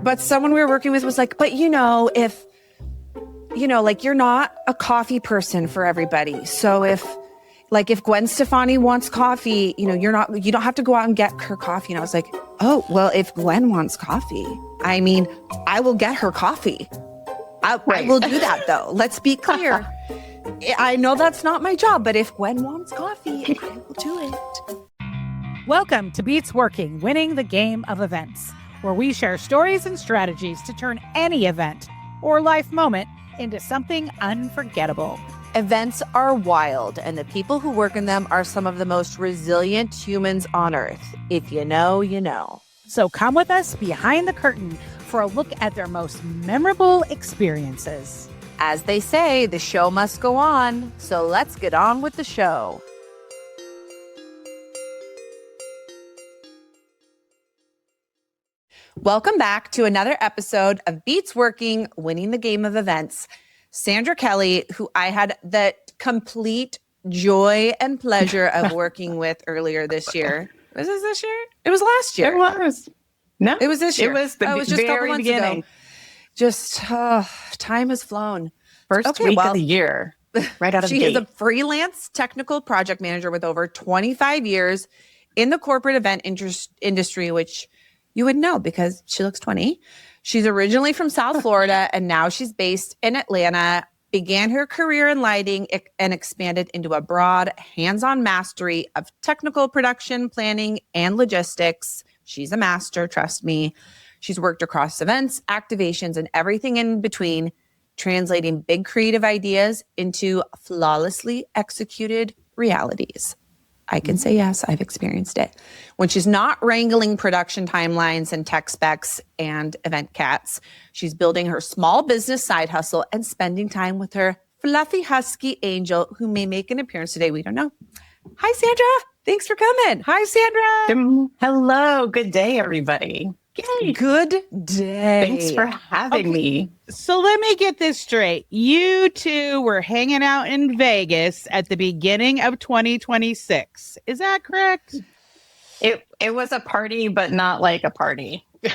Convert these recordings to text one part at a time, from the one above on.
But someone we were working with was like, but if, like you're not a coffee person for everybody. So if Gwen Stefani wants coffee, you don't have to go out and get her coffee. And I was like, oh, well, if Gwen wants coffee, I will get her coffee. I will do that though. Let's be clear. I know that's not my job, but if Gwen wants coffee, I will do it. Welcome to Beats Working, Winning the Game of Events, where we share stories and strategies to turn any event or life moment into something unforgettable. Events are wild, and the people who work in them are some of the most resilient humans on Earth. If you know, you know. So come with us behind the curtain for a look at their most memorable experiences. As they say, the show must go on, so let's get on with the show. Welcome back to another episode of Beats Working, Winning the Game of Events. Sandra Kelley, who I had the complete joy and pleasure of working with earlier this year. Was this year? It was last year. It was. No, it was this year. It was the just a couple months beginning. Ago. Just time has flown. First week of the year, right out of the gate. She is a freelance technical project manager with over 25 years in the corporate event industry, which you would know because she looks 20. She's originally from South Florida, and now she's based in Atlanta. Began her career in lighting and expanded into a broad, hands-on mastery of technical production, planning, and logistics. She's a master, trust me. She's worked across events, activations, and everything in between, translating big creative ideas into flawlessly executed realities. I can say yes, I've experienced it. When she's not wrangling production timelines and tech specs and event cats, she's building her small business side hustle and spending time with her fluffy husky angel, who may make an appearance today. We don't know. Hi, Sandra. Thanks for coming. Hi, Sandra. Hello. Good day, everybody. Yay. Good day. Thanks for having me. So let me get this straight. You two were hanging out in Vegas at the beginning of 2026. Is that correct? It was a party, but not like a party. It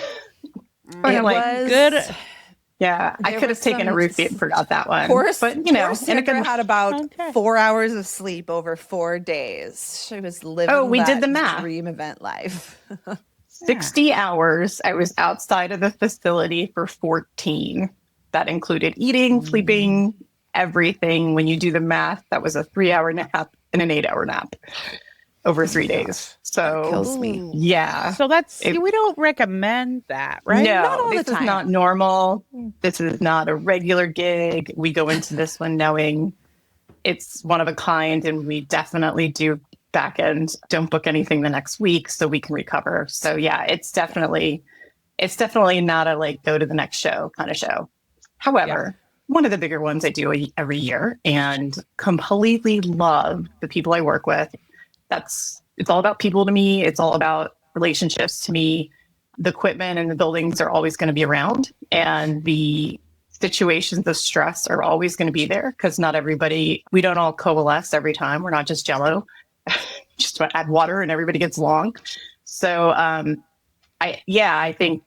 was good. Yeah, I could have taken a roofie and forgot that one. Poor Sandra had about 4 hours of sleep over 4 days. She was living we that did the math. Dream event life. 60 hours. I was outside of the facility for 14. That included eating, sleeping, everything. When you do the math, that was a 3-hour nap and an 8-hour nap over 3 days. So that kills me. Yeah. So we don't recommend that, right? No, this is not normal. This is not a regular gig. We go into this one knowing it's one of a kind, and we definitely do back end. Don't book anything the next week so we can recover. So yeah, it's definitely not a go to the next show kind of show. However, one of the bigger ones I do every year, and completely love the people I work with. It's all about people to me. It's all about relationships to me. The equipment and the buildings are always going to be around, and the situations of stress are always going to be there because we don't all coalesce every time. We're not just Jell-O. Just add water and everybody gets along. So I think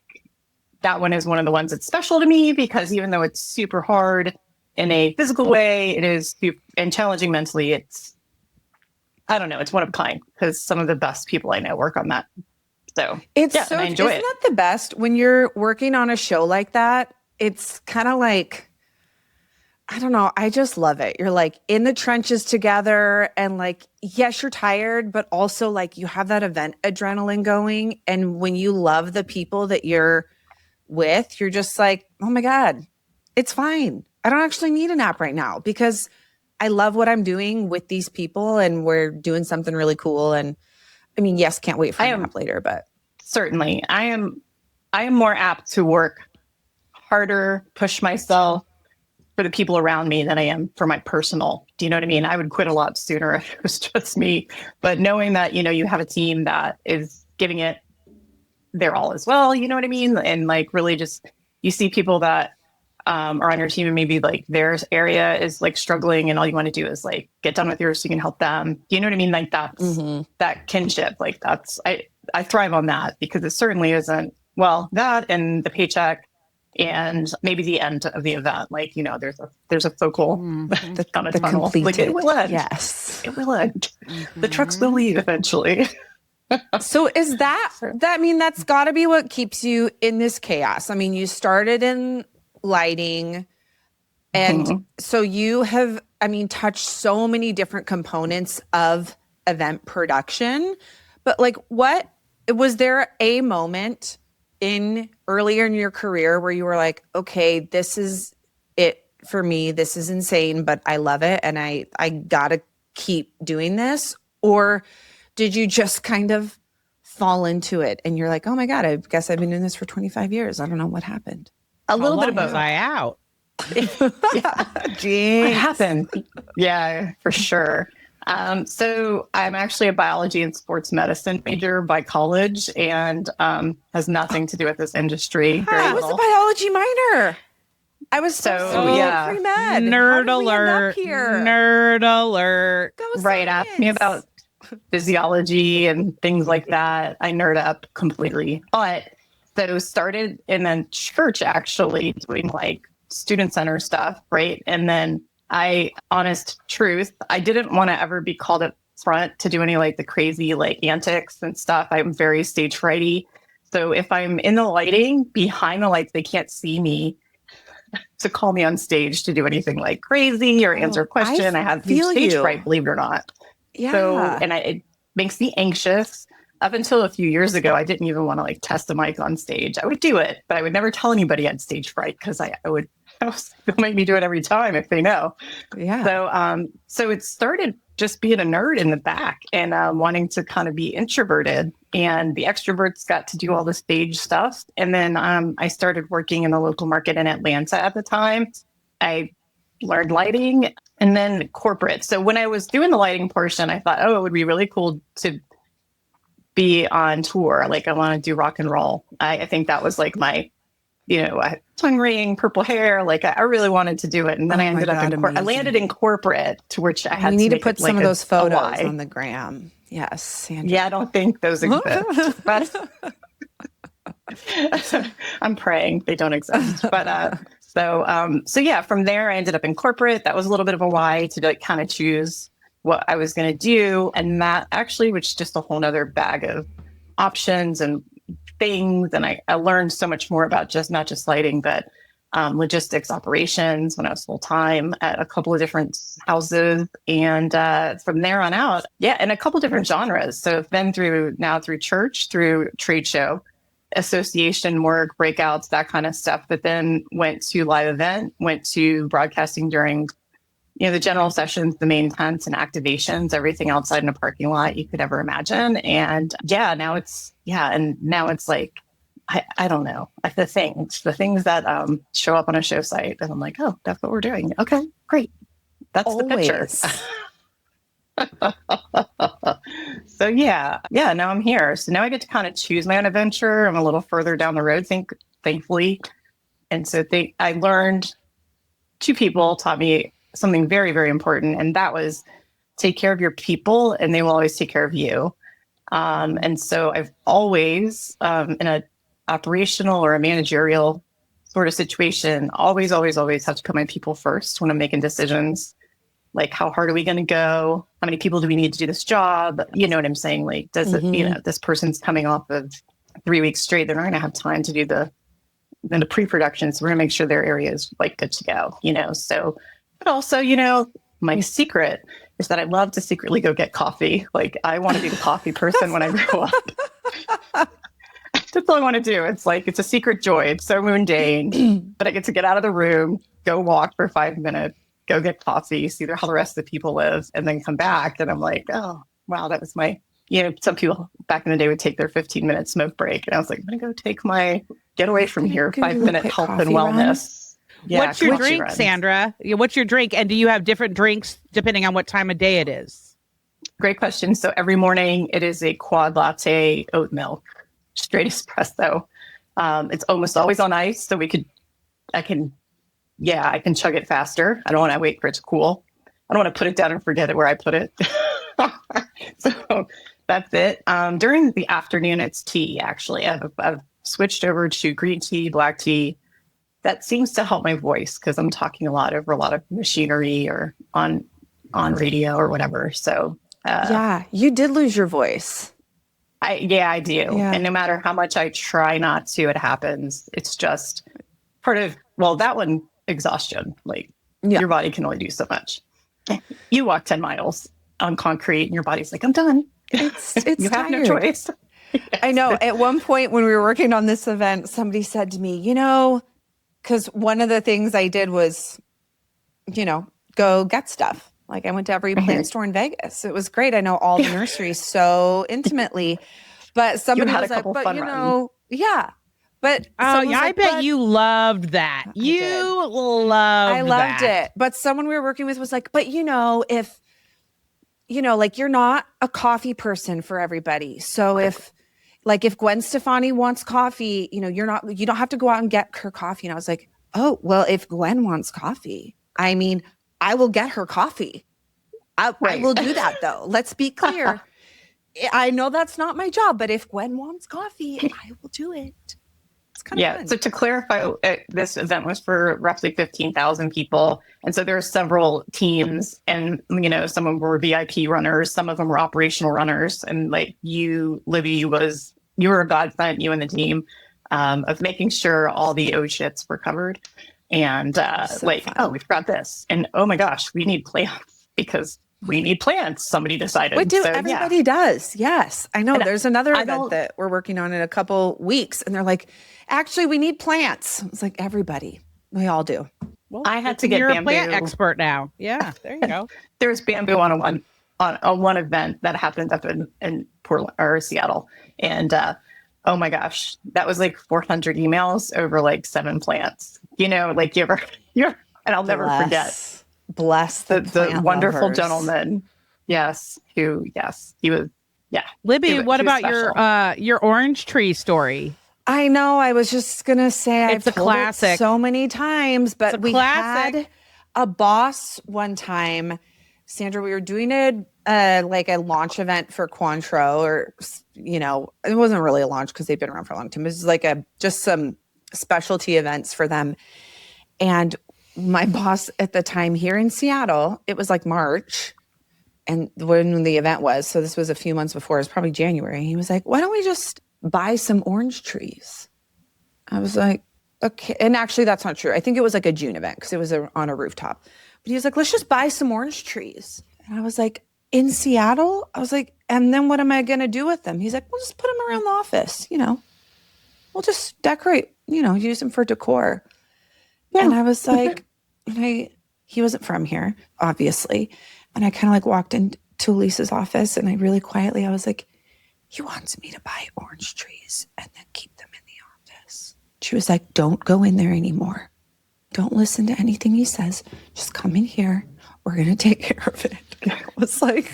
that one is one of the ones that's special to me because even though it's super hard in a physical way, it is and challenging mentally. It's one of a kind because some of the best people I know work on that. So it's I enjoy it. Isn't that the best when you're working on a show like that? It's kind of like, I don't know. I just love it. You're in the trenches together and yes, you're tired, but also you have that event adrenaline going. And when you love the people that you're with, you're just oh my God, it's fine. I don't actually need a nap right now because I love what I'm doing with these people and we're doing something really cool. And yes, can't wait for a nap later, but certainly I am more apt to work harder, push myself for the people around me than I am for my personal. Do you know what I mean? I would quit a lot sooner if it was just me. But knowing that, you have a team that is giving it their all as well, you know what I mean? And really just, you see people that are on your team and maybe their area is struggling and all you want to do is get done with yours so you can help them. Do you know what I mean? That's that kinship. I thrive on that because it certainly isn't well, that and the paycheck and maybe the end of the event. Like, there's a focal on a tunnel. Like, it will end. Yes. It will end. The trucks will leave eventually. So is that's got to be what keeps you in this chaos. I mean, you started in lighting, and so you have, touched so many different components of event production. But like, was there a moment earlier in your career where you were like, okay, this is it for me. This is insane, but I love it. And I gotta keep doing this. Or did you just kind of fall into it and you're like, oh my God, I guess I've been doing this for 25 years. I don't know what happened. A little bit of Was both. I out? It happened. Yeah, for sure. So I'm actually a biology and sports medicine major by college, and has nothing to do with this industry. I was a biology minor. I was so pre-med. Nerd How did we end up alert. here? Nerd alert. Go Right. science. Ask me about physiology and things like that. I nerd up completely. But so started in the church, actually doing like student center stuff. Right. And then honest truth, I didn't want to ever be called up front to do any like the crazy like antics and stuff. I'm very stage frighty. So if I'm in the lighting behind the lights, they can't see me to call me on stage to do anything like crazy or answer a question. I have feel stage you. fright, believe it or not. Yeah. So, and it makes me anxious. Up until a few years ago, I didn't even want to like test a mic on stage. I would do it, but I would never tell anybody I had stage fright because they'll make me do it every time if they know. Yeah. So it started just being a nerd in the back and wanting to kind of be introverted, and the extroverts got to do all the stage stuff. And then I started working in the local market in Atlanta at the time. I learned lighting and then corporate. So when I was doing the lighting portion, I thought, it would be really cool to be on tour. Like, I want to do rock and roll. I think that was like my, tongue ring, purple hair. Like, I really wanted to do it. And then I ended up I landed in corporate, to which I had we need to make put it like some of those photos Y. on the gram. Yes, Sandra. Yeah, I don't think those exist. But I'm praying they don't exist. But so yeah, from there I ended up in corporate. That was a little bit of a why to like kind of choose what I was going to do, and that actually was just a whole nother bag of options and things. And I learned so much more about not just lighting, but logistics, operations when I was full time at a couple of different houses. And from there on out, in a couple of different genres. So I've been through church, through trade show, association work, breakouts, that kind of stuff. But then went to live event, went to broadcasting during the general sessions, the main tents and activations, everything outside in a parking lot you could ever imagine. And now it's like, I don't know, the things that show up on a show site, and I'm like, oh, that's what we're doing. Okay, great. That's the picture. So now I'm here. So now I get to kind of choose my own adventure. I'm a little further down the road, thankfully. And so I learned, two people taught me something very, very important. And that was take care of your people and they will always take care of you. And so I've always, in a operational or a managerial sort of situation, always have to put my people first when I'm making decisions. Like, how hard are we going to go? How many people do we need to do this job? You know what I'm saying? Like, does it, this person's coming off of 3 weeks straight. They're not going to have time to do the pre-production. So we're going to make sure their area is like good to go, So, but also, my secret is that I love to secretly go get coffee. Like, I want to be the coffee person when I grow up. That's all I want to do. It's like, it's a secret joy. It's so mundane, but I get to get out of the room, go walk for 5 minutes, go get coffee, see how the rest of the people live, and then come back. And I'm like, oh, wow, that was my, some people back in the day would take their 15-minute smoke break. And I was like, I'm going to go get away from here, 5-minute health and wellness. Yeah, what's your drink, Sandra? What's your drink? And do you have different drinks depending on what time of day it is? Great question. So every morning it is a quad latte, oat milk, straight espresso. It's almost always on ice. So I can chug it faster. I don't want to wait for it to cool. I don't want to put it down and forget it where I put it. So that's it. During the afternoon, it's tea, actually. I have switched over to green tea, black tea. That seems to help my voice because I'm talking over a lot of machinery or on radio or whatever. So yeah, you did lose your voice. I do. Yeah. And no matter how much I try not to, it happens. It's just part of, well, that one, exhaustion. Like your body can only do so much. You walk 10 miles on concrete and your body's like, I'm done. It's you have no choice. Yes. I know. At one point when we were working on this event, somebody said to me, because one of the things I did was, go get stuff. Like I went to every plant store in Vegas. It was great. I know all the nurseries so intimately. But somebody was like, but yeah. But I bet you loved that. I loved it. But someone we were working with was like, but if like you're not a coffee person for everybody. So if Gwen Stefani wants coffee, you don't have to go out and get her coffee. And I was like, oh, well, if Gwen wants coffee, I mean, I will get her coffee. I will do that though. Let's be clear. I know that's not my job, but if Gwen wants coffee, I will do it. It's kind of fun. So to clarify, this event was for roughly 15,000 people. And so there are several teams and, some of them were VIP runners, some of them were operational runners. And like you, Libby, you were a godsend, you and the team, of making sure all the shits were covered. And fun. We forgot this. And oh my gosh, we need plants because we need plants. Somebody decided. Everybody does. Yes. I know. And there's another event that we're working on in a couple weeks. And they're like, actually, we need plants. It's like everybody. We all do. Well, I had to get you're bamboo. A plant expert now. Yeah, there you go. There's bamboo on one event that happened up in Portland or Seattle. And oh my gosh, that was like 400 emails over like 7 plants. And I'll never forget. Bless the wonderful lovers. Gentleman. Yes. He was, yeah. Libby, what about your orange tree story? I know. I was just going to say I've told it so many times, but we had a boss one time. Sandra, we were doing a launch event for Cointreau, or, it wasn't really a launch because they've been around for a long time. It was like just some specialty events for them. And my boss at the time here in Seattle, it was like March and when the event was, so this was a few months before, it was probably January. He was like, why don't we just buy some orange trees? I was like, okay. And actually that's not true. I think it was like a June event because it was on a rooftop. But he was like, let's just buy some orange trees. And I was like, in Seattle? I was like, and then what am I going to do with them? He's like, we'll just put them around the office. We'll just decorate, use them for decor. Yeah. And I was like, he wasn't from here, obviously. And I kind of like walked into Lisa's office and I really quietly, I was like, he wants me to buy orange trees and then keep them in the office. She was like, don't go in there anymore. Don't listen to anything he says. Just come in here. We're going to take care of it. And I was like,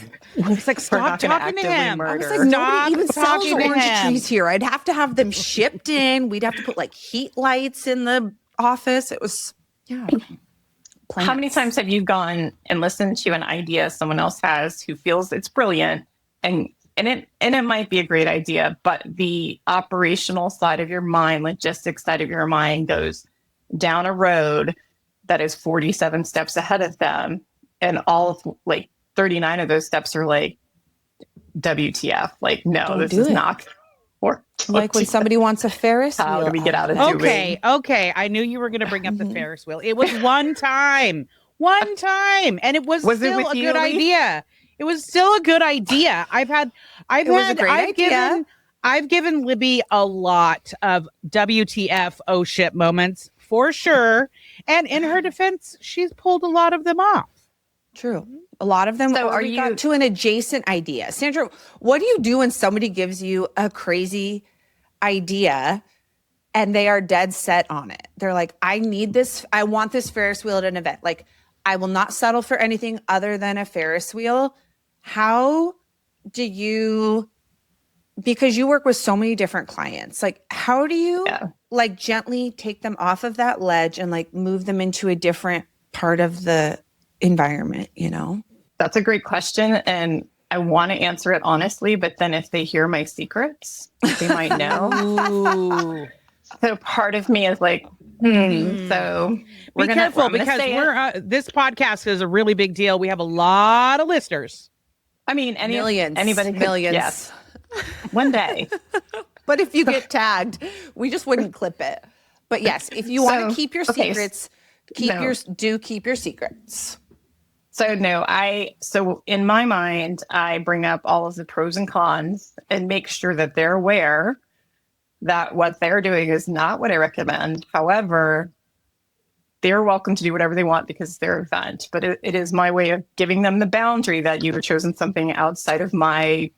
stop talking to him. I was like, nobody even sells orange trees here. I'd have to have them shipped in. We'd have to put like heat lights in the office. It was, Plants. How many times have you gone and listened to an idea someone else has who feels it's brilliant and it might be a great idea, but the operational side of your mind, logistics side of your mind goes down a road that is 47 steps ahead of them. And all of like 39 of those steps are like, WTF. Like, no, this is not. Or like when somebody wants a Ferris wheel. How do we get out of doing? Okay. I knew you were going to bring up the Ferris wheel. It was one time, and it was still a good idea. It was still a good idea. I've given Libby a lot of WTF oh shit moments for sure, and in her defense, she's pulled a lot of them off. True. A lot of them got to an adjacent idea. Sandra, what do you do when somebody gives you a crazy idea and they are dead set on it? They're like, I need this. I want this Ferris wheel at an event. Like, I will not settle for anything other than a Ferris wheel. How do you, because you work with so many different clients, like, how do you like gently take them off of that ledge and like move them into a different part of the environment, That's a great question. And I want to answer it honestly, but then if they hear my secrets, they might know. Ooh. So part of me is like, so Be careful because it. this podcast is a really big deal. We have a lot of listeners. I mean, Millions. anybody could, Millions. yes. One day. But if you get tagged, we just wouldn't clip it. But yes, if you want to keep your secrets, keep your secrets. So so in my mind, I bring up all of the pros and cons and make sure that they're aware that what they're doing is not what I recommend. However, they're welcome to do whatever they want because it's their event. But it is my way of giving them the boundary that you have chosen something outside of my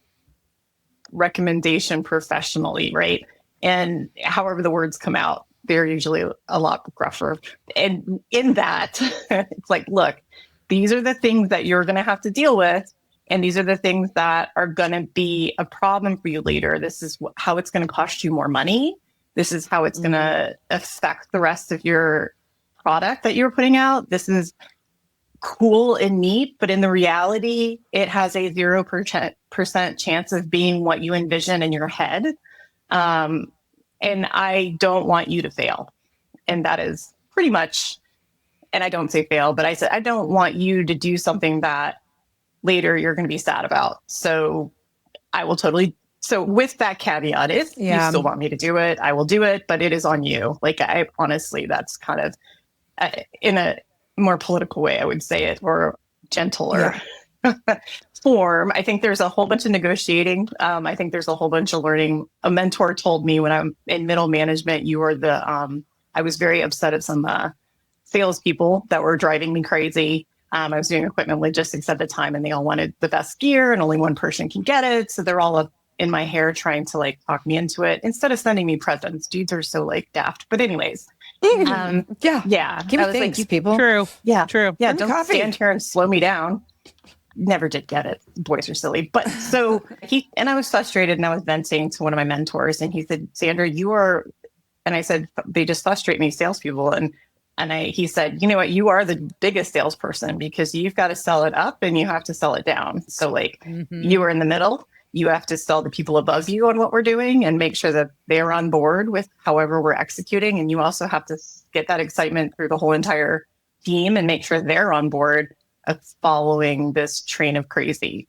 recommendation professionally, right? And however the words come out, they're usually a lot gruffer. And in that, it's like, look, these are the things that you're going to have to deal with. And these are the things that are going to be a problem for you later. This is how it's going to cost you more money. This is how it's going to affect the rest of your product that you're putting out. This is cool and neat, but in the reality, it has a 0% chance of being what you envision in your head. And I don't want you to fail. And that is pretty much, and I don't say fail, but I said, I don't want you to do something that later you're going to be sad about. So I will totally. So with that caveat, if you still want me to do it, I will do it, but it is on you. Like, I honestly, that's kind of in a more political way, I would say it, or gentler form. I think there's a whole bunch of negotiating. I think there's a whole bunch of learning. A mentor told me when I'm in middle management, you are the, I was very upset at some salespeople that were driving me crazy. I was doing equipment logistics at the time, and they all wanted the best gear and only one person can get it. So they're all up in my hair trying to like talk me into it instead of sending me presents. Dudes are so like daft. But anyways, Yeah. Give me things, people. True. Yeah. True. Yeah. Don't stand here and slow me down. Never did get it. Boys are silly. But so I was frustrated, and I was venting to one of my mentors, and he said, Sandra, you are, and I said, they just frustrate me, salespeople. He said, you know what, you are the biggest salesperson because you've got to sell it up and you have to sell it down. So like you are in the middle. You have to sell the people above you on what we're doing and make sure that they're on board with however we're executing. And you also have to get that excitement through the whole entire team and make sure they're on board of following this train of crazy.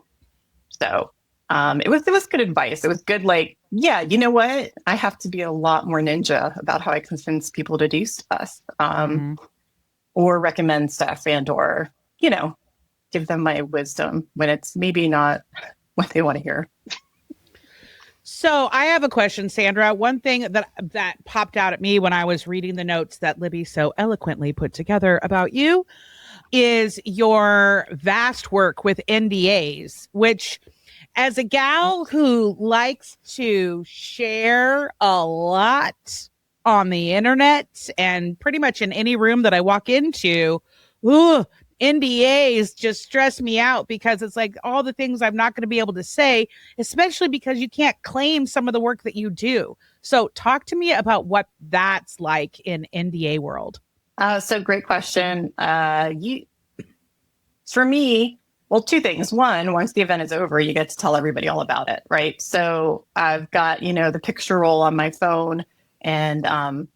So it was good advice. It was good, like, yeah, you know what? I have to be a lot more ninja about how I convince people to do stuff or recommend stuff or, give them my wisdom when it's maybe not what they want to hear. So I have a question, Sandra. One thing that popped out at me when I was reading the notes that Libby so eloquently put together about you is your vast work with NDAs, which as a gal who likes to share a lot on the internet and pretty much in any room that I walk into, NDAs just stress me out because it's like all the things I'm not going to be able to say, especially because you can't claim some of the work that you do. So talk to me about what that's like in NDA world. So great question. For me, well, two things. One, once the event is over, you get to tell everybody all about it, right? So I've got, the picture roll on my phone, and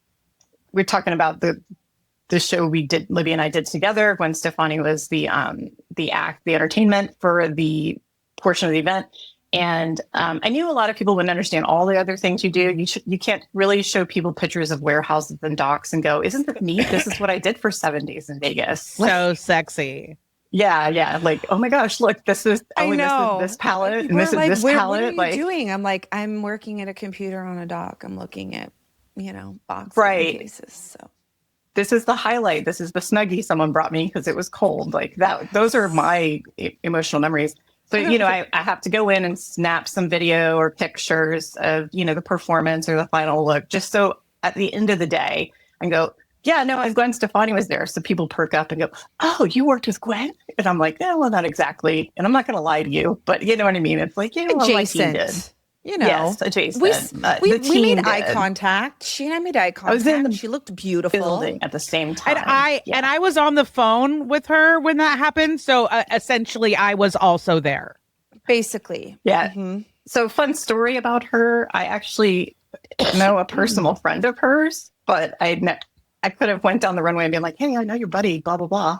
we're talking about the show Libby and I did together. Gwen Stefani was the entertainment for the portion of the event. And I knew a lot of people wouldn't understand all the other things you do. You can't really show people pictures of warehouses and docks and go, isn't that neat? This is what I did for 7 days in Vegas. So sexy. Yeah. Like, oh my gosh, look, this is this palette and this is this palette. What are you doing? I'm like, I'm working at a computer on a dock. I'm looking at, boxes and cases. So this is the highlight. This is the Snuggie someone brought me because it was cold. Like that. Those are my emotional memories. So, I have to go in and snap some video or pictures of, the performance or the final look, just so at the end of the day, I go, yeah, no, as Gwen Stefani was there. So people perk up and go, oh, you worked with Gwen? And I'm like, yeah, well, not exactly. And I'm not going to lie to you, but you know what I mean? It's like, adjacent. Well, my team did. Yes, adjacent. We made eye contact. She and I made eye contact. I was in the she looked beautiful. building at the same time. And I was on the phone with her when that happened. So essentially, I was also there. Basically. Yeah. Mhm. So fun story about her. I actually know a personal friend of hers, but I could have went down the runway and been like, hey, I know your buddy, blah, blah, blah.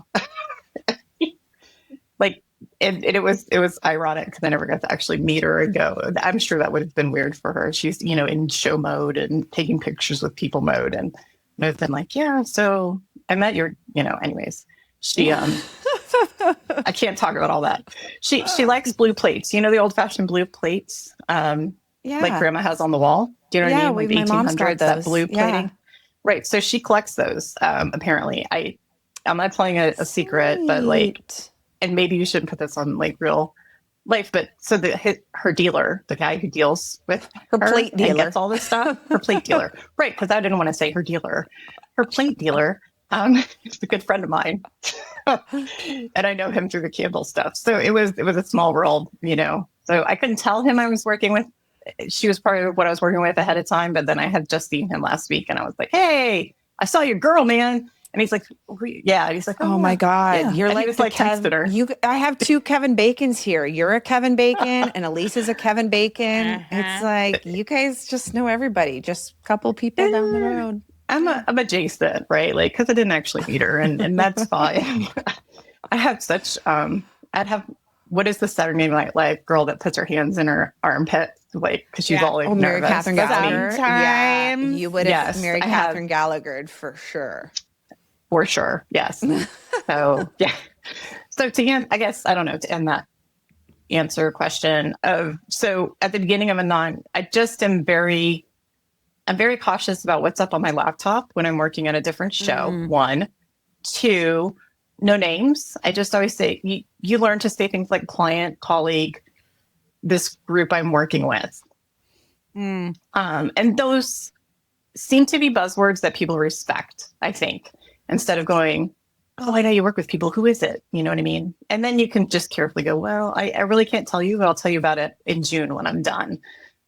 Like, it was ironic because I never got to actually meet her and go. I'm sure that would have been weird for her. She's, in show mode and taking pictures with people mode. And I've been like, yeah, so I met your, anyways. She, I can't talk about all that. She likes blue plates, the old fashioned blue plates, like grandma has on the wall. Do you know what I mean? Like my mom's got 1800s, that those. blue plating. Right. So she collects those, apparently. I'm not telling a secret, but like, and maybe you shouldn't put this on like real life, but so her dealer, the guy who deals with her plate dealer, and gets all this stuff, her plate dealer, right? Because I didn't want to say her dealer, her plate dealer. He's a good friend of mine, and I know him through the Campbell stuff. So it was a small world, So I couldn't tell him I was working with. She was part of what I was working with ahead of time, but then I had just seen him last week, and I was like, "Hey, I saw your girl, man." And he's like, yeah. And he's like, oh my God. Yeah. You're and like, he was like I have two Kevin Bacons here. You're a Kevin Bacon and Elisa's a Kevin Bacon. It's like, you guys just know everybody, just a couple people down the road. I'm adjacent, right? Like, cause I didn't actually meet her and that's fine. I have such, what is the Saturday Night Live girl that puts her hands in her armpit? Like, cause she's all like Mary nervous. Catherine Gallagher. Yeah, you would have Mary Catherine Gallagher for sure. For sure. Yes. So, yeah. So to end, I guess, I don't know, to end that answer question so at the beginning of I just I'm very cautious about what's up on my laptop when I'm working at a different show. 1, 2, no names. I just always say, you learn to say things like client, colleague, this group I'm working with. And those seem to be buzzwords that people respect, I think. Instead of going, oh, I know you work with people. Who is it? You know what I mean? And then you can just carefully go, well, I really can't tell you, but I'll tell you about it in June when I'm done.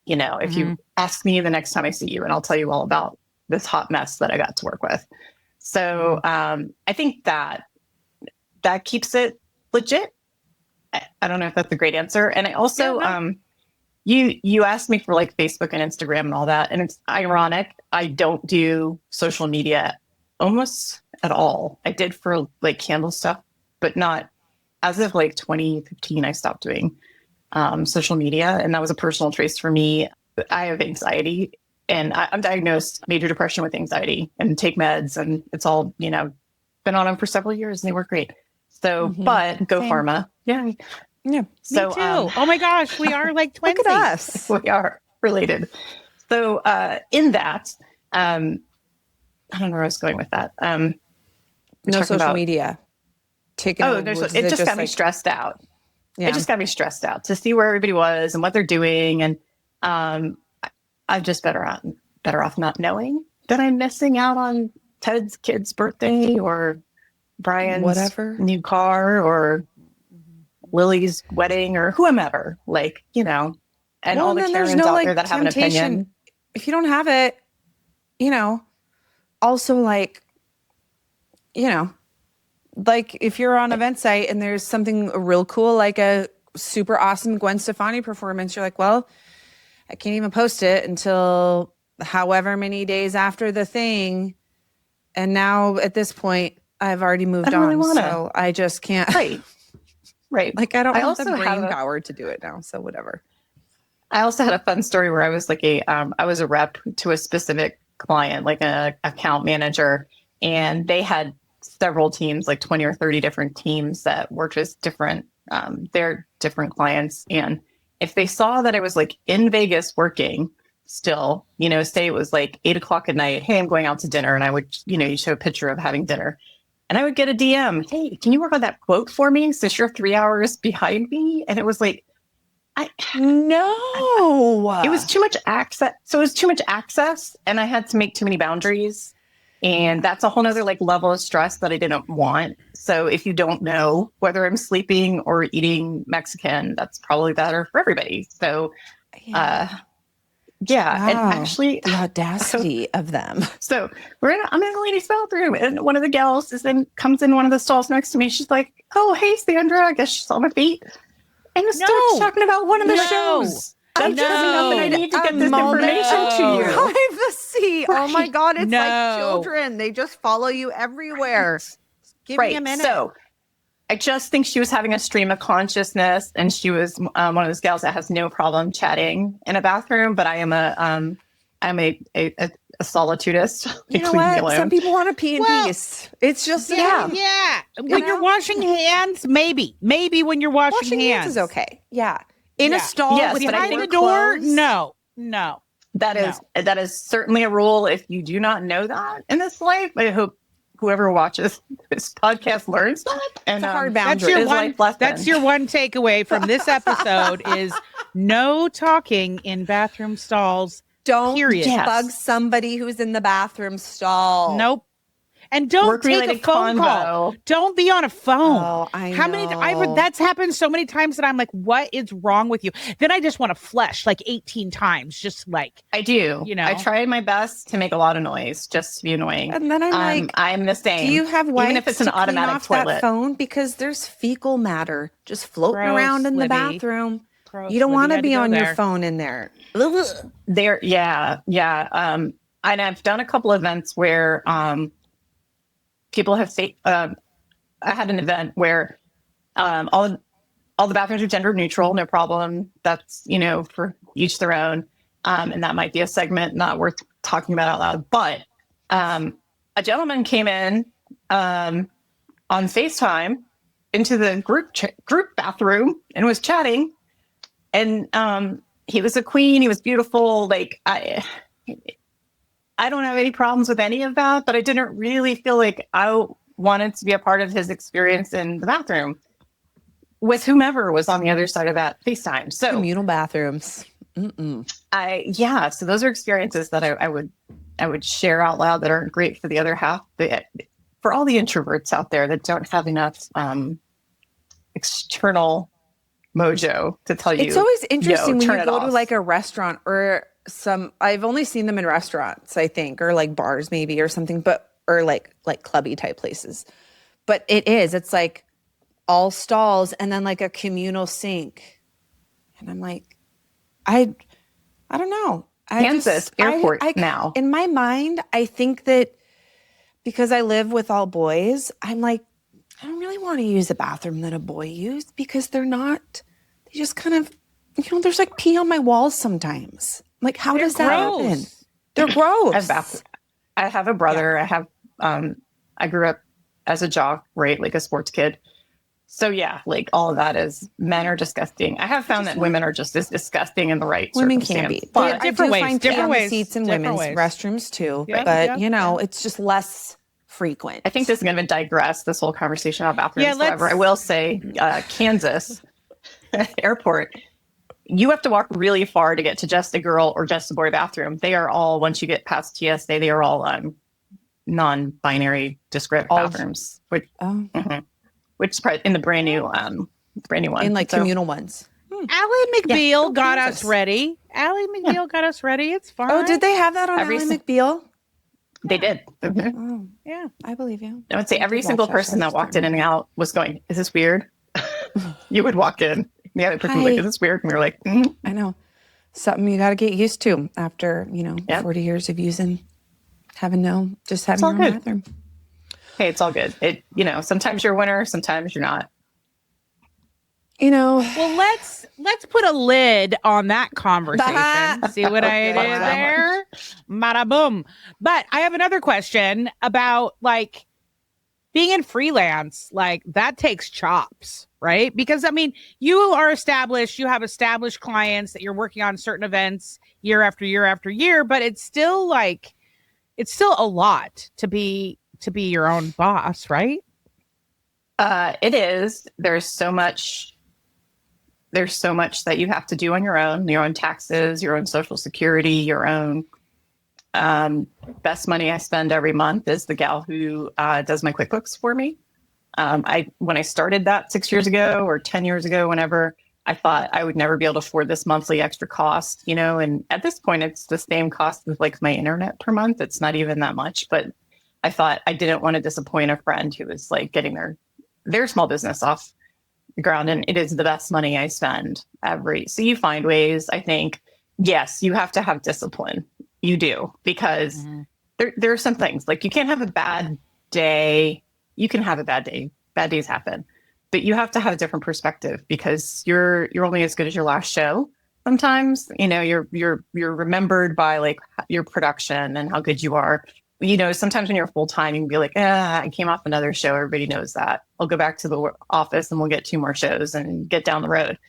If you ask me the next time I see you, and I'll tell you all about this hot mess that I got to work with. So I think that keeps it legit. I don't know if that's a great answer. And I also, you asked me for like Facebook and Instagram and all that. And it's ironic. I don't do social media almost at all. I did for like candle stuff, but not as of like 2015, I stopped doing social media. And that was a personal trace for me. I have anxiety and I'm diagnosed major depression with anxiety and take meds. And it's all, been on them for several years and they work great. So, but go Same. Pharma. Yeah. Yeah. So, me too. Oh my gosh. We are like twins. Look at us. We are related. So in that, I don't know where I was going with that. No social media. It just got me stressed out. Yeah. It just got me stressed out to see where everybody was and what they're doing. And I'm just better off not knowing that I'm missing out on Ted's kid's birthday or Brian's new car or Lily's wedding or whomever, and all the Karens out there that have an opinion. If you don't have it, also like if you're on event site and there's something real cool, like a super awesome Gwen Stefani performance, you're like, well, I can't even post it until however many days after the thing. And now at this point, I've already moved on. So I just can't. Right. Like I don't have the brain power to do it now. So whatever. I also had a fun story where I was like I was a rep to a specific client, like an account manager, and they had several teams, like 20 or 30 different teams that worked with their different clients. And if they saw that I was like in Vegas working still, say it was like 8:00 at night, hey, I'm going out to dinner. And I would, you show a picture of having dinner. And I would get a DM, hey, can you work on that quote for me? Since you're 3 hours behind me. And it was like, no, it was too much access. So it was too much access and I had to make too many boundaries. And that's a whole nother like level of stress that I didn't want. So if you don't know whether I'm sleeping or eating Mexican, that's probably better for everybody. So, wow. And actually the audacity of them. So I'm in the ladies' bathroom and one of the gals comes in one of the stalls next to me. She's like, oh, hey, Sandra, I guess she saw my feet. And starts talking about one of the shows. That's coming up, and I need to get this information to you. Privacy. Oh my God, it's like No. children. They just follow you everywhere. Give me a minute. So I just think she was having a stream of consciousness, and she was one of those gals that has no problem chatting in a bathroom. But I am a solitudist. You know what? Some people want to pee in peace. It's just Yeah. When you're washing hands, maybe when you're washing hands is okay. Yeah. In a stall with behind your the door, clothes? no. That is certainly a rule. If you do not know that in this life, I hope whoever watches this podcast learns that. And it's a hard boundary. That's your one takeaway from this episode is no talking in bathroom stalls. Don't period. bug somebody who's in the bathroom stall. Nope. And don't take a phone call. Don't be on a phone. Oh, I know. How many? That's happened so many times that I'm like, what is wrong with you? Then I just want to flush like 18 times. Just like I do. You know, I tried my best to make a lot of noise just to be annoying. And then I'm like, I'm the same. Do you have wipes even if it's an to clean automatic off toilet? that phone? Because there's fecal matter just floating Gross, around in the Libby. bathroom. Gross, You don't Libby, want to had be go on there. your phone in there. There, yeah. And I've done a couple events where people have I had an event where all the bathrooms are gender neutral, no problem. That's, for each their own. And that might be a segment not worth talking about out loud. But a gentleman came in on FaceTime into the group bathroom and was chatting. And he was a queen. He was beautiful. Like I don't have any problems with any of that, but I didn't really feel like I wanted to be a part of his experience in the bathroom with whomever was on the other side of that FaceTime. So Communal bathrooms. So those are experiences that I would share out loud that aren't great for the other half. For all the introverts out there that don't have enough external mojo to tell you. It's always interesting when turn you it go to off. like a restaurant or I've only seen them in restaurants, I think, or like bars maybe or something, or like clubby type places. But it's like all stalls and then like a communal sink. And I'm like, I don't know. Kansas airport now. In my mind, I think that because I live with all boys, I'm like, I don't really want to use a bathroom that a boy used because they just kind of, there's like pee on my walls sometimes. Like, how does that happen? They're gross. I have a brother. Yeah. I grew up as a jock, right? Like a sports kid. So yeah, like all of that is men are disgusting. I have found that women are just as disgusting in the right women circumstance. can be. But different ways. Different ways. Seats in women's restrooms too. Yeah, but it's just less frequent. I think this is going to digress, this whole conversation about bathrooms. Yeah, However, I will say Kansas airport, you have to walk really far to get to just a girl or just a boy bathroom. They are all, once you get past TSA, they are all non-binary discrete bathrooms, which is probably in the brand new one. In like communal ones. Ally McBeal got us ready. Ally McBeal got us ready. It's fine. Oh, did they have that on Ally McBeal? They did. Oh, yeah, I believe you. I would say every single person that walked in and out was going, is this weird? You would walk in. The other person was like, is this weird? And we were like, I know. Something you got to get used to after, 40 years of having your own bathroom. Hey, it's all good. Sometimes you're a winner, sometimes you're not. Well, let's put a lid on that conversation. See what I did there? Bada boom. But I have another question about like being in freelance. Like that takes chops, right? Because you are established. You have established clients that you're working on certain events year after year after year. But it's still a lot to be your own boss, right? It is. There's so much that you have to do on your own taxes, your own social security, your own best money I spend every month is the gal who does my QuickBooks for me. When I started that 6 years ago or 10 years ago, whenever, I thought I would never be able to afford this monthly extra cost, and at this point it's the same cost as like my internet per month. It's not even that much, but I thought I didn't want to disappoint a friend who was like getting their small business off ground, and it is the best money I spend so you find ways. I think, yes, you have to have discipline. You do, because there are some things like you can't have a bad day. You can have a bad day. Bad days happen, but you have to have a different perspective, because you're only as good as your last show. Sometimes, you're remembered by like your production and how good you are. Sometimes when you're full time, you can be like, I came off another show. Everybody knows that. I'll go back to the office and we'll get 2 more shows and get down the road.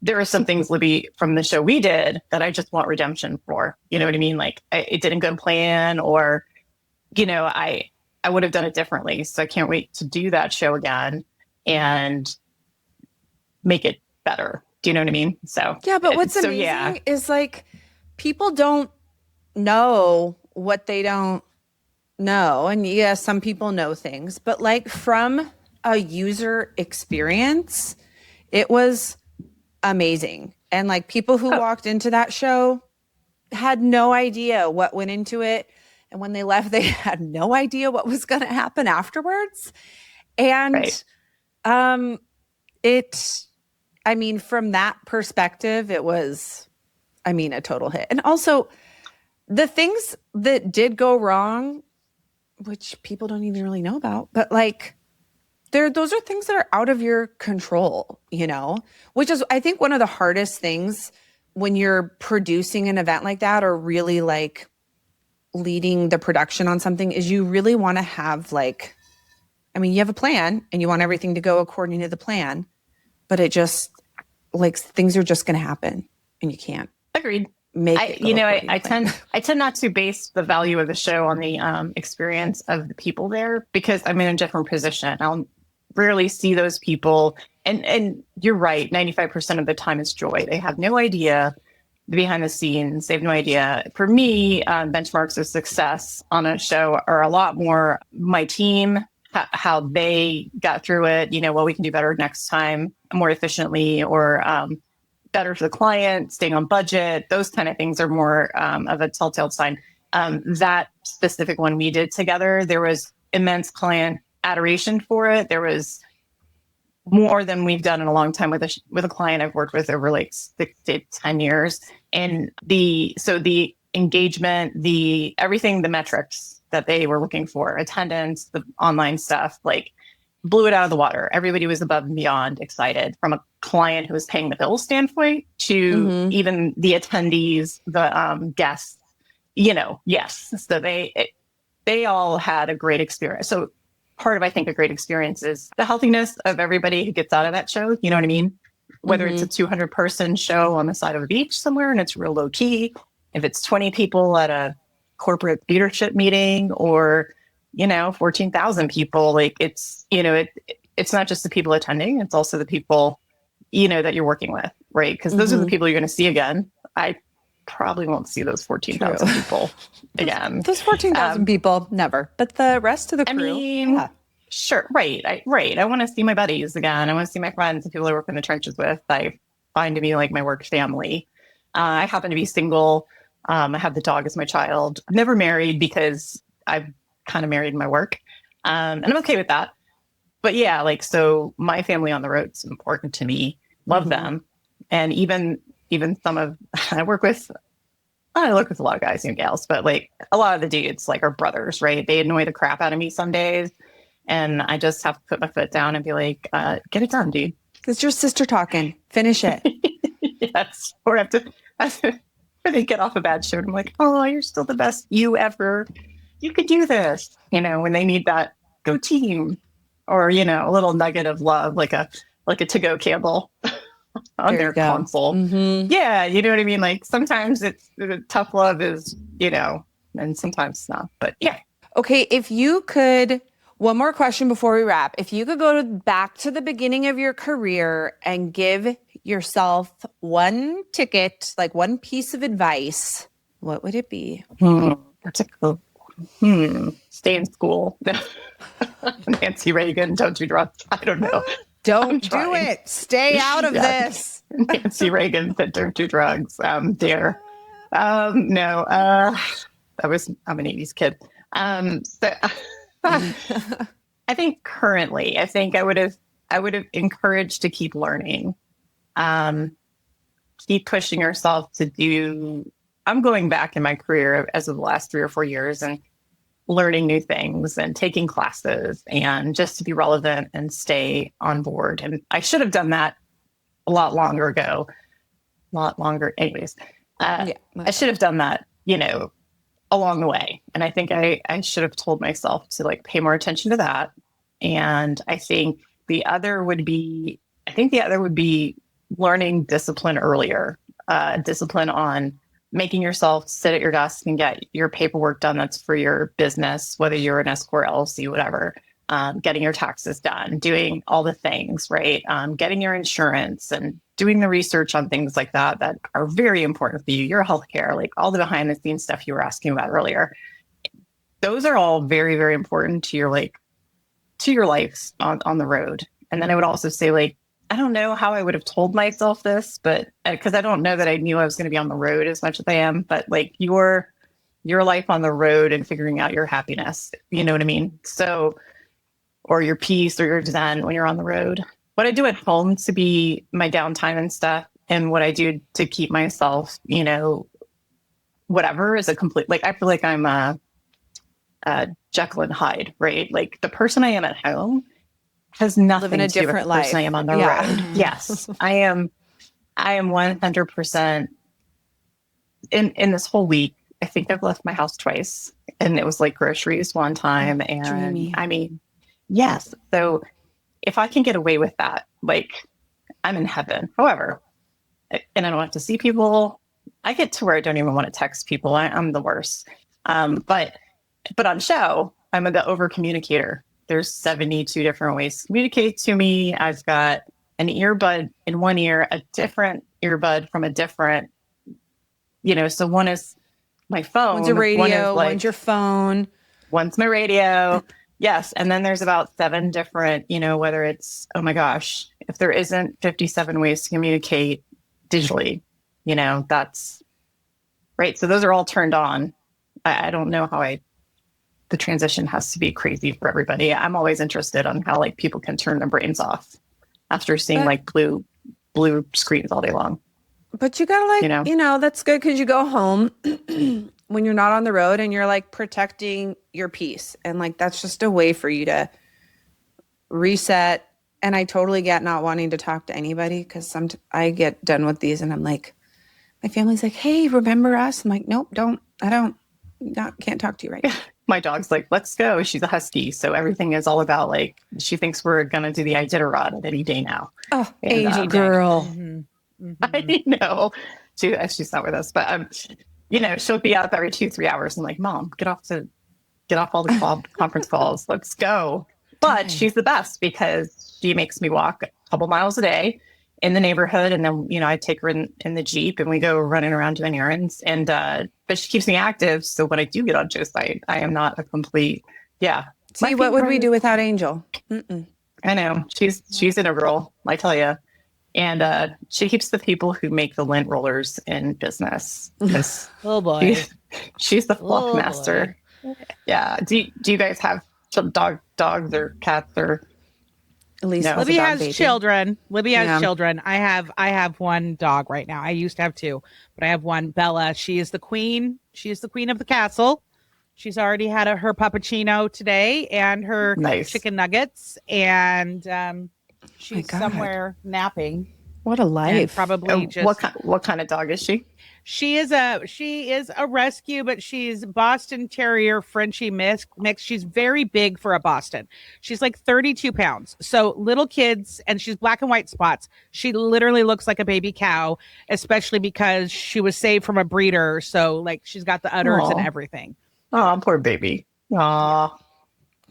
There are some things, Libby, from the show we did that I just want redemption for. You know what I mean? Like it didn't go to plan, or, I would have done it differently. So I can't wait to do that show again and make it better. Do you know what I mean? So yeah, but what's amazing is like people don't know what they don't know. And yeah, some people know things, but like from a user experience, it was amazing. And like people who walked into that show had no idea what went into it. And when they left, they had no idea what was going to happen afterwards. And from that perspective, it was, a total hit. And also the things that did go wrong, which people don't even really know about, but like those are things that are out of your control, which is, I think, one of the hardest things when you're producing an event like that, or really like leading the production on something, is you really want to have like, you have a plan and you want everything to go according to the plan, but it just like things are just going to happen and you can't. Agreed. I tend not to base the value of the show on the experience of the people there, because I'm in a different position. I'll rarely see those people. And you're right. 95% of the time it's joy. They have no idea the behind the scenes. They have no idea. For me, benchmarks of success on a show are a lot more my team, how they got through it, what we can do better next time, more efficiently, or better for the client, staying on budget. Those kind of things are more of a telltale sign. That specific one we did together, there was immense client adoration for it. There was more than we've done in a long time with a client I've worked with over like 6 to 10 years. And the engagement, everything, the metrics that they were looking for, attendance, the online stuff, like blew it out of the water. Everybody was above and beyond excited, from a client who was paying the bill standpoint to even the attendees, the guests, yes. So they all had a great experience. So part of, I think, a great experience is the healthiness of everybody who gets out of that show. You know what I mean? Whether it's a 200-person show on the side of a beach somewhere and it's real low key, if it's 20 people at a corporate leadership meeting, or 14,000 people, like it's not just the people attending, it's also the people that you're working with, right? Because those are the people you're going to see again. I probably won't see those 14,000 people again. Those 14,000 people, never. But the rest of the crew, sure, right. I want to see my buddies again. I want to see my friends and people I work in the trenches with. I find to be like my work family. I happen to be single. I have the dog as my child. I'm never married because I've kind of married my work. And I'm okay with that. But yeah, like, so my family on the road is important to me. Love them. And even I work with a lot of guys and gals, but like a lot of the dudes like are brothers, right? They annoy the crap out of me some days. And I just have to put my foot down and be like, get it done, dude. It's your sister talking. Finish it. Yes. Or or they get off a bad show and I'm like, oh, you're still the best you ever. You could do this. When they need that, go team. Or, a little nugget of love, like a to-go candle on their console. Yeah, you know what I mean? Like sometimes it's tough love is, and sometimes it's not. But yeah. Okay, if you could, one more question before we wrap. If you could go back to the beginning of your career and give yourself one ticket, like one piece of advice, what would it be? That's a cool. Stay in school. Nancy Reagan, don't do drugs. I don't know. Don't do it. Stay out of this. Nancy Reagan said don't do drugs. Dare. No. I'm an 80s kid. I think currently, I think I would have I would have encouraged to keep learning. Keep pushing yourself to do. I'm going back in my career as of the last 3 or 4 years and learning new things and taking classes and just to be relevant and stay on board. And I should have done that a lot longer ago. A lot longer. Anyways, I should have done that, along the way. And I think I should have told myself to like pay more attention to that. And I think the other would be learning discipline earlier, discipline on making yourself sit at your desk and get your paperwork done that's for your business, whether you're an S Corp, LLC, whatever, getting your taxes done, doing all the things, right? Getting your insurance and doing the research on things like that are very important for you, your healthcare, like all the behind the scenes stuff you were asking about earlier. Those are all very, very important to your life on the road. And then I would also say, like, I don't know how I would have told myself this, but because I don't know that I knew I was going to be on the road as much as I am, but like your life on the road and figuring out your happiness, you know what I mean? So, or your peace or your zen when you're on the road. What I do at home to be my downtime and stuff, and what I do to keep myself, whatever is a complete, like, I feel like I'm a Jekyll and Hyde, right? Like the person I am at home has nothing Living a to do with different the person I am on the road. Yes. I am 100% in this whole week. I think I've left my house twice, and it was like groceries one time. And dreamy. I mean, yes. So if I can get away with that, like I'm in heaven. However, and I don't have to see people. I get to where I don't even want to text people. I'm the worst. But on show, I'm the over communicator. There's 72 different ways to communicate to me. I've got an earbud in one ear, a different earbud from a different, so one is my phone. One's your radio, one's your phone. One's my radio. Yes. And then there's about 7 different, whether it's, oh my gosh, if there isn't 57 ways to communicate digitally, that's right. So those are all turned on. I don't know how the transition has to be crazy for everybody. I'm always interested on how like people can turn their brains off after seeing like blue screens all day long. But you gotta that's good because you go home when you're not on the road and you're like protecting your peace. And like, that's just a way for you to reset. And I totally get not wanting to talk to anybody because I get done with these and I'm like, my family's like, hey, remember us? I'm like, nope, can't talk to you right now. My dog's like, let's go. She's a husky. So everything is all about like, she thinks we're going to do the Iditarod any day now. Oh, angel girl. Mm-hmm. Mm-hmm. I know. She's not with us, but she'll be up every 2-3 hours. I'm like, Mom, get off all the conference calls. Let's go. But she's the best because she makes me walk a couple miles a day in the neighborhood. And then, I take her in the Jeep and we go running around doing errands. And, but she keeps me active. So when I do get on Joe's site, I am not a complete, See, what would we do without Angel? Mm-mm. I know. She's integral, I tell you. And she keeps the people who make the lint rollers in business. Oh boy. She's the fluff master. Boy. Yeah. Do you guys have dogs or cats or? No. Libby has children. Libby has children. I have one dog right now. I used to have 2, but I have one, Bella. She is the queen. She is the queen of the castle. She's already had her puppuccino today and her chicken nuggets, and she's somewhere napping. What a life! Probably just what kind of dog is she? She is a rescue, but she's Boston Terrier Frenchie mix. She's very big for a Boston. She's like 32 pounds. So little kids, and she's black and white spots. She literally looks like a baby cow, especially because she was saved from a breeder. So like she's got the udders and everything. Oh, poor baby. Aw.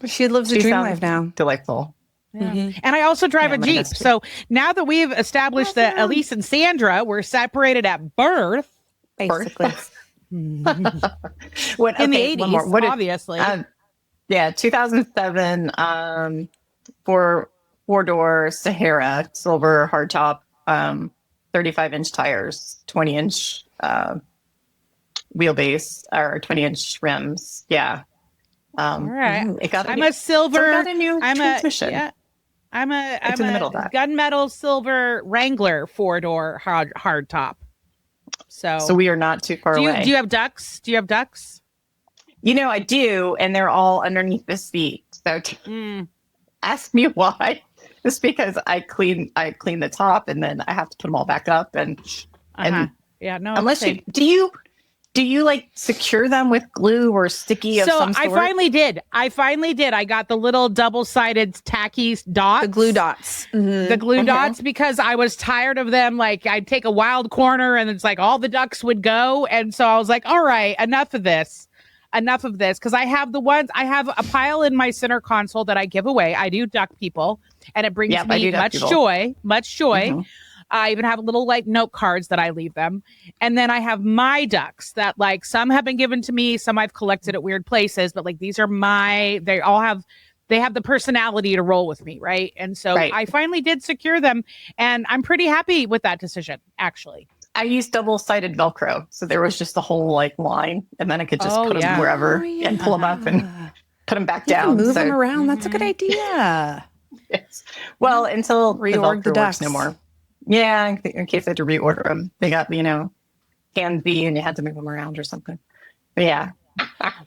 She lives a dream life now. Delightful. Yeah. Mm-hmm. And I also drive a Jeep. So now that we've established that Elise and Sandra were separated at birth, basically. In the 80s, obviously. 2007, 4-door Sahara, silver hardtop, 35-inch tires, 20-inch wheelbase, or 20-inch rims. Yeah. All right. I'm a silver. I'm a new transmission. I'm It's in the middle back. gunmetal silver Wrangler 4-door hard top. So we are not too far away. Do you have ducks? Do you have ducks? I do, and they're all underneath the seat. So ask me why. It's because I clean the top, and then I have to put them all back up. And yeah, no. Unless do you like secure them with glue or sticky of some sort? I finally did. I got the little double-sided tacky dots. The glue dots. The glue dots, because I was tired of them. Like, I'd take a wild corner and it's like all the ducks would go. And so I was like, all right, enough of this. Because I have a pile in my center console that I give away. I do duck people, and it brings me much joy. Mm-hmm. I even have little like note cards that I leave them. And then I have my ducks that like some have been given to me, some I've collected at weird places, but like these are they have the personality to roll with me. Right. And so I finally did secure them, and I'm pretty happy with that decision, actually. I used double-sided Velcro. So there was just the whole like line, and then I could just put them wherever and pull them up and put them back down. Move them around. That's a good idea. Yes. Well, until reorg the ducks. Works no more. Yeah, in case I had to reorder them. They got, handsy and you had to move them around or something. But yeah.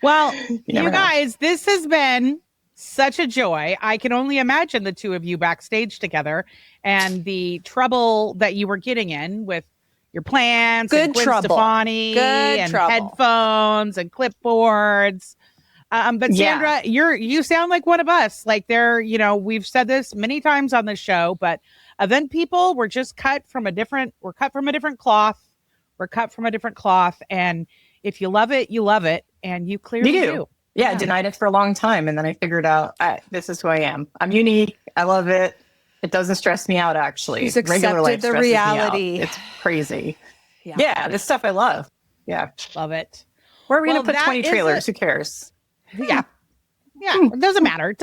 Well, you guys, this has been such a joy. I can only imagine the two of you backstage together and the trouble that you were getting in with your plans and Gwen Stefani and headphones and clipboards. But Sandra, you sound like one of us. Like we've said this many times on the show, but event people were just cut from a different cloth. We're cut from a different cloth. And if you love it, you love it. And you clearly do. Yeah, I denied it for a long time. And then I figured out this is who I am. I'm unique. I love it. It doesn't stress me out, actually. He's accepted the reality. It's crazy. Yeah, this stuff I love. Yeah. Love it. Where are we going to put 20 trailers? Who cares? Yeah. Yeah, it doesn't matter.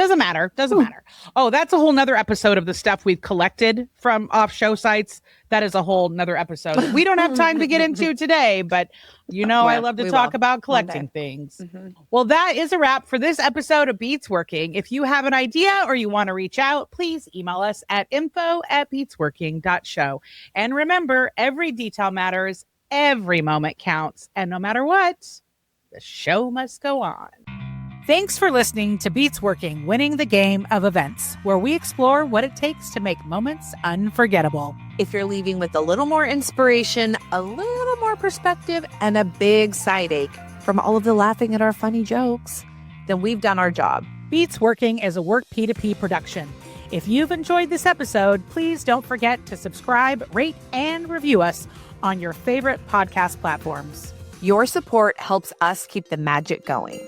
Oh, that's a whole nother episode of the stuff we've collected from off show sites. That is a whole nother episode that we don't have time to get into today, but I love to talk about collecting things. Mm-hmm. Well, that is a wrap for this episode of Beats Working. If you have an idea or you want to reach out, please email us at info@beatsworking.show. And remember, every detail matters, every moment counts, and no matter what, the show must go on. Thanks for listening to Beats Working, Winning the Game of Events, where we explore what it takes to make moments unforgettable. If you're leaving with a little more inspiration, a little more perspective, and a big side ache from all of the laughing at our funny jokes, then we've done our job. Beats Working is a Work P2P production. If you've enjoyed this episode, please don't forget to subscribe, rate, and review us on your favorite podcast platforms. Your support helps us keep the magic going.